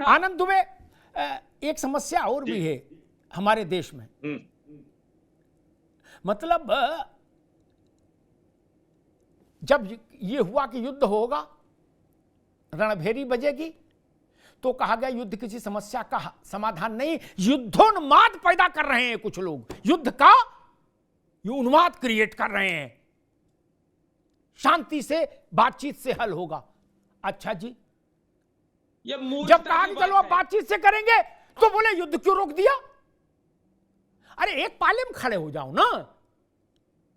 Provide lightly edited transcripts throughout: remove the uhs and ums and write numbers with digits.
आनंद दुबे, एक समस्या और भी है हमारे देश में। मतलब जब ये हुआ कि युद्ध होगा, रणभेरी बजेगी, तो कहा गया युद्ध किसी समस्या का समाधान नहीं, युद्धोन्माद पैदा कर रहे हैं कुछ लोग, युद्ध का ये उन्माद क्रिएट कर रहे हैं, शांति से बातचीत से हल होगा। अच्छा जी, जब कहा कि चलो आप बातचीत से करेंगे तो बोले युद्ध क्यों रोक दिया? अरे एक पाले में खड़े हो जाओ ना।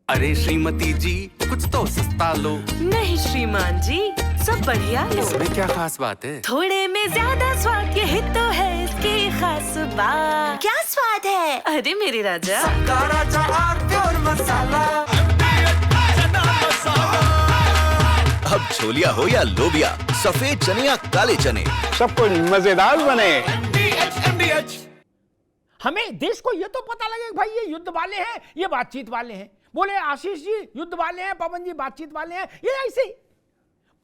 अरे श्रीमती जी कुछ तो सस्ता लो। नहीं श्रीमान जी, सब बढ़िया लो। इसमें क्या खास बात है? थोड़े में ज्यादा स्वाद, यही तो है इसकी खास बात। क्या स्वाद है? अरे मेरे राजा, प्योर मसाला। अब छोलिया हो या लोबिया, सफेद चने या काले चने, सब कुछ मजेदार बने। हमें देश को यह तो पता लगे भाई ये युद्ध वाले हैं, ये बातचीत वाले हैं। बोले आशीष जी युद्ध वाले हैं, पवन जी बातचीत वाले हैं, ये ऐसे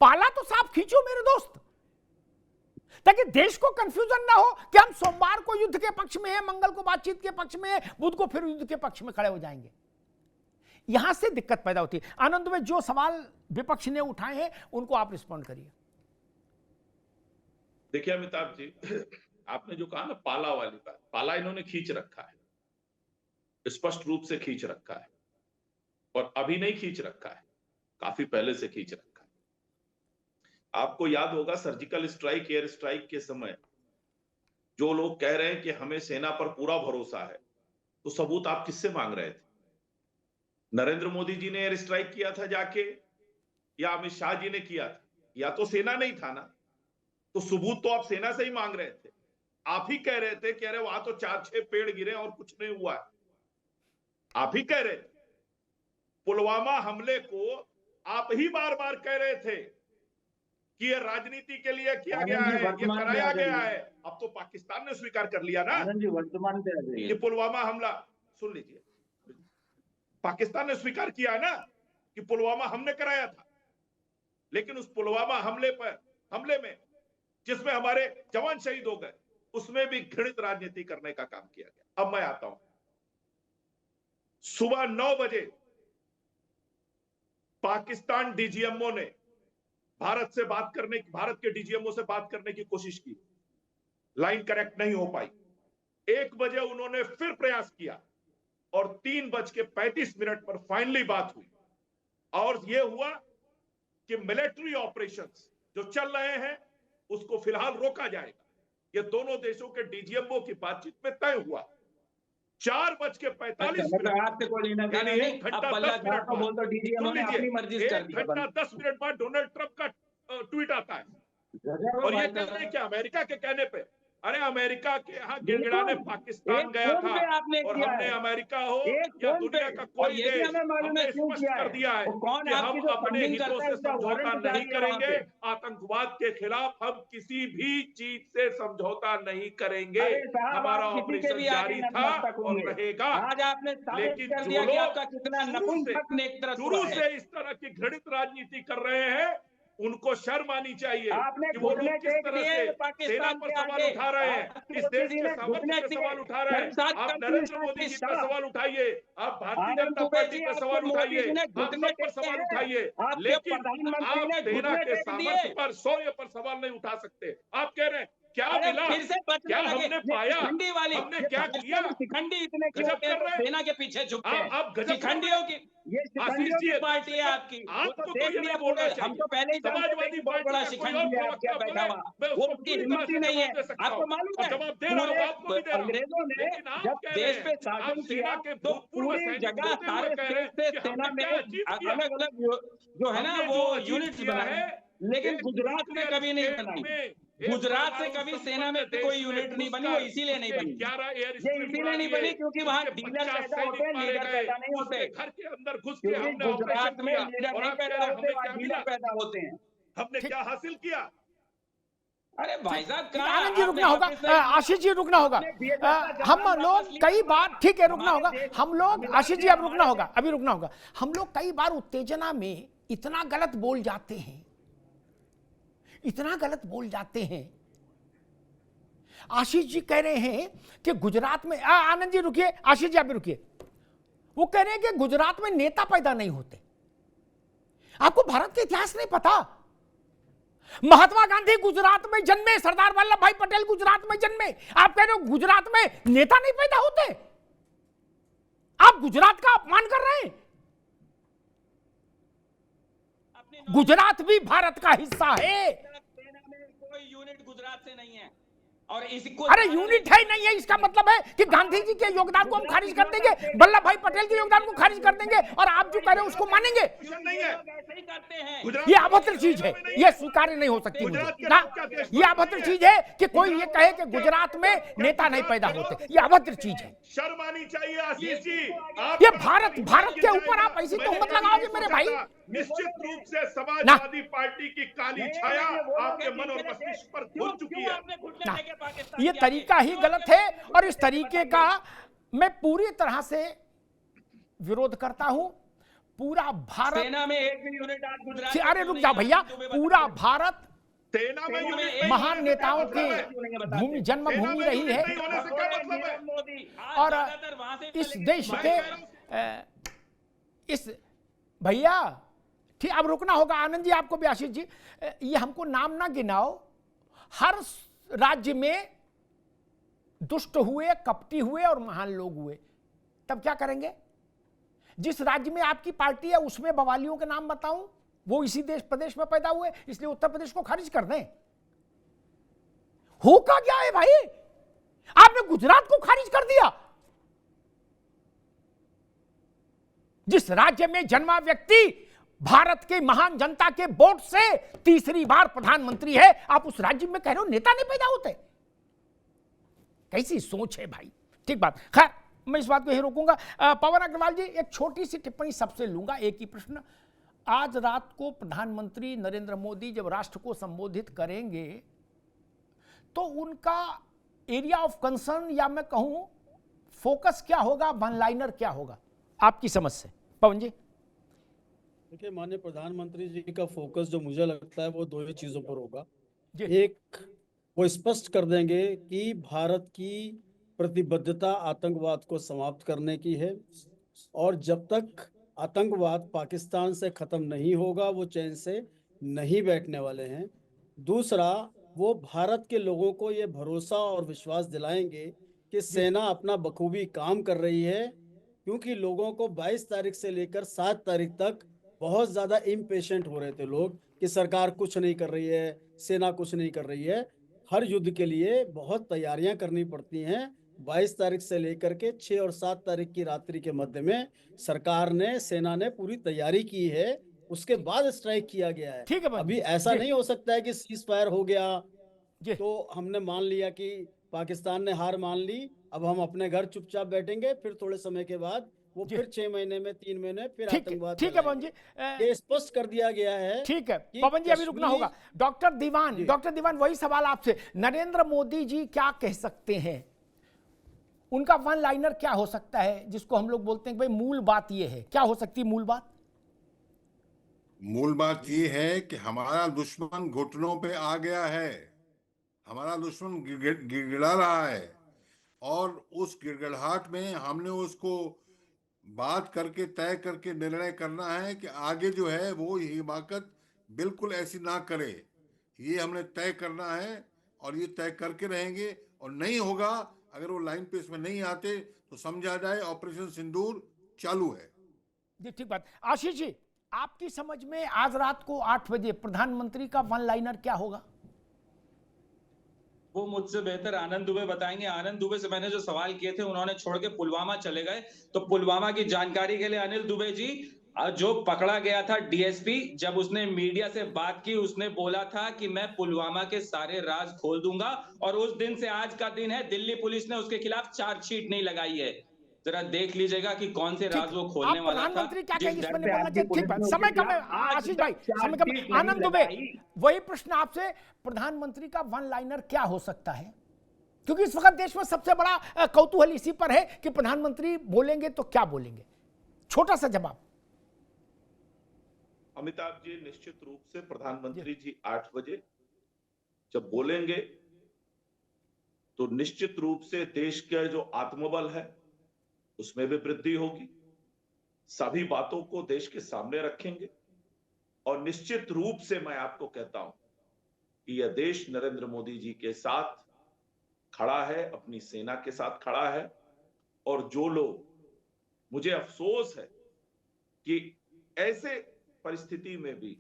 पाला तो साफ खींचो मेरे दोस्त, ताकि देश को कंफ्यूजन ना हो कि हम सोमवार को युद्ध के पक्ष में हैं, मंगल को बातचीत के पक्ष में हैं, बुध को फिर युद्ध के पक्ष में खड़े हो जाएंगे। यहां से दिक्कत पैदा होती है। आनंद में जो सवाल विपक्ष ने उठाए हैं उनको आप रिस्पॉन्ड करिए। देखिए अमिताभ जी, आपने जो कहा ना पाला वाली बात, पाला इन्होंने खींच रखा है, स्पष्ट रूप से खींच रखा है, और अभी नहीं खींच रखा है, काफी पहले से खींच रखा है। आपको याद होगा सर्जिकल स्ट्राइक, एयर स्ट्राइक के समय जो लोग कह रहे हैं कि हमें सेना पर पूरा भरोसा है, तो सबूत आप किससे मांग रहे थे? नरेंद्र मोदी जी ने एयर स्ट्राइक किया था जाके, या अमित शाह जी ने किया था? या तो सेना नहीं था ना, तो सबूत तो आप सेना से ही मांग रहे थे। आप ही कह रहे थे कि अरे वहां तो 4-6 पेड़ गिरे और कुछ नहीं हुआ है, आप ही कह रहे थे। पुलवामा हमले को आप ही बार बार कह रहे थे कि ये राजनीति के लिए किया गया है, ये कराया गया है। अब तो पाकिस्तान ने स्वीकार कर लिया ना कि पुलवामा हमला, सुन लीजिए, पाकिस्तान ने स्वीकार किया है ना कि पुलवामा हमने कराया था। लेकिन उस पुलवामा हमले में जिसमें हमारे जवान शहीद हो गए, उसमें भी घृणित राजनीति करने का काम किया गया। अब मैं आता हूं, सुबह 9 बजे पाकिस्तान डीजीएमओ ने भारत के डीजीएमओ से बात करने की कोशिश की, लाइन करेक्ट नहीं हो पाई। 1 बजे उन्होंने फिर प्रयास किया और 3:35 पर फाइनली बात हुई, और यह हुआ कि मिलिट्री ऑपरेशंस जो चल रहे हैं उसको फिलहाल रोका जाएगा। ये दोनों देशों के डीजीएमओ की बातचीत में तय हुआ। 4:45 आपसे कोई लेना देना नहीं, 1 घंटा 10 मिनट बाद डोनाल्ड ट्रंप का ट्वीट आता है, और ये कह रहे हैं कि अमेरिका के कहने पे, अरे अमेरिका के यहाँ गिड़गिड़ाने पाकिस्तान गया था, और हमने अमेरिका हो या दुनिया का कोई देश, हमने स्पष्ट कर दिया है कि हम अपने हितों से समझौता नहीं करेंगे, आतंकवाद के खिलाफ हम किसी भी चीज से समझौता नहीं करेंगे। हमारा ऑपरेशन जारी था और रहेगा। लेकिन जो लोग शुरू से इस तरह की घृणित राजनीति कर रहे हैं, उनको शर्म आनी चाहिए कि वो लोग किस तरह से सेना पर सवाल उठा रहे हैं, इस देश के सामर्थ्य पर सवाल उठा रहे हैं। आप नरेंद्र मोदी जी पर सवाल उठाइए, आप भारतीय जनता पार्टी पर सवाल उठाइए, आप सब पर सवाल उठाइए, लेकिन आप सेना के सामर्थ्य पर, शौर्य पर सवाल नहीं उठा सकते। आप कह रहे हैं क्या मिला, क्या हमने पाया, हमने क्या किया? शिखंडी इतने गजब कर रहे हैं, सेना के पीछे झुकते हैं। आप गजब शिखंडियों की ये आशीष जी पार्टी है आपकी, आपको तो ये नहीं बोलना चाहिए। हम तो पहले ही समाजवादी बहुत बड़ा शिखंडी है आपके बैठा हुआ, वो उसकी हिम्मत ही नहीं है। आपको मालूम है अंग्रेजों ने जब देश पे शासन किया तो पूरी जगह सारे स्टेट से सेना में अलग अलग जो है ना वो यूनिट्स बनाए, लेकिन गुजरात में कभी नहीं बनाई। गुजरात से कभी सेना में कोई यूनिट नहीं बनी, वो इसीलिए नहीं बनी। ये इसीलिए नहीं बनी क्योंकि वहाँ लीडर पैदा होते हैं, लीडर पैदा नहीं होते। घर के अंदर घुस के गुजरात में लीडर नहीं पैदा होते, वहाँ लीडर पैदा होते हैं। हमने क्या हासिल किया? अरे भाई साहब, आनंद जी रुकना होगा, आशीष जी रुकना होगा। हम लोग कई बार, ठीक है रुकना होगा, हम लोग, आशीष जी अब रुकना होगा, अभी रुकना होगा। हम लोग कई बार उत्तेजना में इतना गलत बोल जाते हैं, इतना गलत बोल जाते हैं आशीष जी कह रहे हैं कि गुजरात में आनंद जी रुकिए, आशीष जी आप भी रुकिए। वो कह रहे हैं कि गुजरात में नेता पैदा नहीं होते। आपको भारत का इतिहास नहीं पता? महात्मा गांधी गुजरात में जन्मे, सरदार वल्लभ भाई पटेल गुजरात में जन्मे। आप कह रहे हो गुजरात में नेता नहीं पैदा होते? आप गुजरात का अपमान कर रहे हैं। गुजरात भी भारत का हिस्सा है। सेना में कोई यूनिट गुजरात से नहीं है और इसको अरे यूनिट है नहीं है इसका मतलब है कि गांधी जी के योगदान को हम खारिज कर देंगे, वल्लभ भाई पटेल के योगदान को खारिज कर देंगे और आप जो कह रहे हो उसको मानेंगे? नहीं है, ऐसे ही करते हैं। ये अभद्र चीज है, ये स्वीकार्य नहीं हो सकती मुझे ना। ये अभद्र चीज है कि कोई ये कहे कि गुजरात में नेता नहीं पैदा होते। ये अभद्र चीज है। शर्म आनी चाहिए आशीष जी। ये भारत के ऊपर आप ऐसी तोहमत लगाओगे मेरे भाई? निश्चित रूप से समाजवादी पार्टी की काली छाया आपके मन और मस्तिष्क पर घुल चुकी है। ये तरीका ही गलत है और इस तरीके का मैं पूरी तरह से विरोध करता हूं। पूरा भारत सेना में एक भी यूनिट आज गुजरात अरे रुक जाओ भैया, पूरा भारत सेना में यूनिट महान नेताओं की भूमि, जन्मभूमि रही है होने से क्या मतलब है? और इस देश के इस भैया ठीक, अब रुकना होगा। आनंद जी आपको भी, आशीष जी, ये हमको नाम ना गिनाओ। हर राज्य में दुष्ट हुए, कपटी हुए और महान लोग हुए, तब क्या करेंगे? जिस राज्य में आपकी पार्टी है उसमें बवालियों के नाम बताऊं, वो इसी देश प्रदेश में पैदा हुए, इसलिए उत्तर प्रदेश को खारिज कर दें। होगा क्या है भाई? आपने गुजरात को खारिज कर दिया। जिस राज्य में जन्मा व्यक्ति भारत के महान जनता के वोट से तीसरी बार प्रधानमंत्री है, आप उस राज्य में कह रहे हो नेता नहीं पैदा होते? कैसी सोच है भाई? ठीक बात। खैर मैं इस बात को यही रोकूंगा। पवन अग्रवाल जी, एक छोटी सी टिप्पणी सबसे लूंगा, एक ही प्रश्न। आज रात को प्रधानमंत्री नरेंद्र मोदी जब राष्ट्र को संबोधित करेंगे तो उनका एरिया ऑफ कंसर्न या मैं कहूं फोकस क्या होगा, वन लाइनर क्या होगा आपकी समझ से? पवन जी। देखिए, माननीय प्रधानमंत्री जी का फोकस जो मुझे लगता है वो दो ही चीजों पर होगा। एक, वो स्पष्ट कर देंगे कि भारत की प्रतिबद्धता आतंकवाद को समाप्त करने की है और जब तक आतंकवाद पाकिस्तान से खत्म नहीं होगा वो चैन से नहीं बैठने वाले हैं। दूसरा, वो भारत के लोगों को ये भरोसा और विश्वास दिलाएंगे कि सेना अपना बखूबी काम कर रही है, क्योंकि लोगों को 22 तारीख से लेकर 7 तारीख तक बहुत ज़्यादा इम्पेशेंट हो रहे थे लोग कि सरकार कुछ नहीं कर रही है, सेना कुछ नहीं कर रही है। हर युद्ध के लिए बहुत तैयारियां करनी पड़ती हैं। 22 तारीख से लेकर के 6 और 7 तारीख की रात्रि के मध्य में सरकार ने, सेना ने पूरी तैयारी की है, उसके बाद स्ट्राइक किया गया है। ठीक है, अभी ऐसा नहीं हो सकता है कि सीज फायर हो गया तो हमने मान लिया कि पाकिस्तान ने हार मान ली, अब हम अपने घर चुपचाप बैठेंगे, फिर थोड़े समय के बाद वो फिर 6 महीने में, 3 महीने फिर आतंकवाद। ठीक है पवन जी, ये स्पष्ट कर दिया गया है। ठीक है पवन जी, अभी रुकना होगा। डॉक्टर दीवान वही सवाल आपसे, नरेंद्र मोदी जी क्या कह सकते हैं? उनका वन लाइनर क्या हो सकता है जिसको हम लोग बोलते हैं कि भाई मूल बात ये है? क्या हो सकती है मूल बात? मूल बात ये है कि हमारा दुश्मन घुटनों पे आ गया है, हमारा दुश्मन गिड़गिड़ा रहा है और उस गिड़गिड़ाहट में हमने उसको बात करके तय करके निर्णय करना है कि आगे जो है वो हिमाकत बिल्कुल ऐसी ना करे। ये हमने तय करना है और ये तय करके रहेंगे। और नहीं होगा, अगर वो लाइन पे इसमें नहीं आते तो समझा जाए ऑपरेशन सिंदूर चालू है। जी ठीक बात। आशीष जी, आपकी समझ में आज रात को 8 बजे प्रधानमंत्री का वन लाइनर क्या होगा? वो मुझसे बेहतर आनंद दुबे बताएंगे। आनंद दुबे से मैंने जो सवाल किए थे उन्होंने छोड़ के पुलवामा चले गए, तो पुलवामा की जानकारी के लिए अनिल दुबे जी, जो पकड़ा गया था डीएसपी, जब उसने मीडिया से बात की उसने बोला था कि मैं पुलवामा के सारे राज खोल दूंगा, और उस दिन से आज का दिन है दिल्ली पुलिस ने उसके खिलाफ चार्जशीट नहीं लगाई है। जरा देख लीजिएगा कि कौन से राज वो खोलने वाला था। प्रधानमंत्री क्या कहेंगे इसमें बोलना चाहिए? ठीक बात, समय कम है आशीष भाई, समय कम है। आनंद दुबे, वही प्रश्न आपसे, प्रधानमंत्री का वन लाइनर क्या हो सकता है? क्योंकि इस वक्त देश में सबसे बड़ा कौतूहल इसी पर है कि प्रधानमंत्री बोलेंगे तो क्या बोलेंगे। छोटा सा जवाब। अमिताभ जी, निश्चित रूप से प्रधानमंत्री जी 8 बजे जब बोलेंगे तो निश्चित रूप से देश का जो आत्मबल है उसमें भी वृद्धि होगी। सभी बातों को देश के सामने रखेंगे और निश्चित रूप से मैं आपको कहता हूं कि यह देश नरेंद्र मोदी जी के साथ खड़ा है, अपनी सेना के साथ खड़ा है। और जो लोग, मुझे अफसोस है कि ऐसे परिस्थिति में भी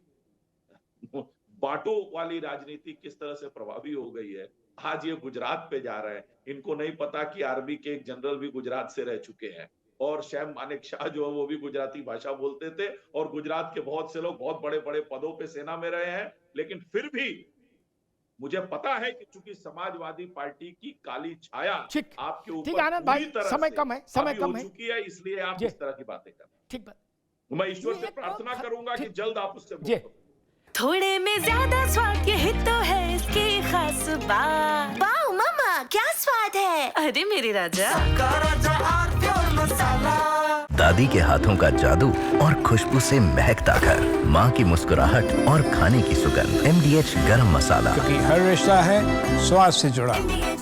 बांटो वाली राजनीति किस तरह से प्रभावी हो गई है। आज ये गुजरात पे जा रहे हैं, इनको नहीं पता कि आर्मी के एक जनरल भी गुजरात से रह चुके हैं और शैम मानेकशॉ जो है वो भी गुजराती भाषा बोलते थे और गुजरात के बहुत से लोग बहुत बड़े बड़े पदों पे सेना में रहे हैं। लेकिन फिर भी मुझे पता है कि चूंकि समाजवादी पार्टी की काली छाया आपके ऊपर आनंद भाई, समय कम है, समय कम है, चुकी है, इसलिए आप इस तरह की बातें कर रहे हैं। ठीक बात। मैं ईश्वर से प्रार्थना करूंगा कि जल्द आप उससे मुक्त हो। थोड़े में ज्यादा स्वाद, यही तो है इसकी खास बात। वाओ मम्मा, क्या स्वाद है। अरे मेरे राजा, दादी के हाथों का जादू और खुशबू से महकता घर, माँ की मुस्कुराहट और खाने की सुगंध। MDH गरम मसाला, क्योंकि हर रिश्ता है स्वाद से जुड़ा।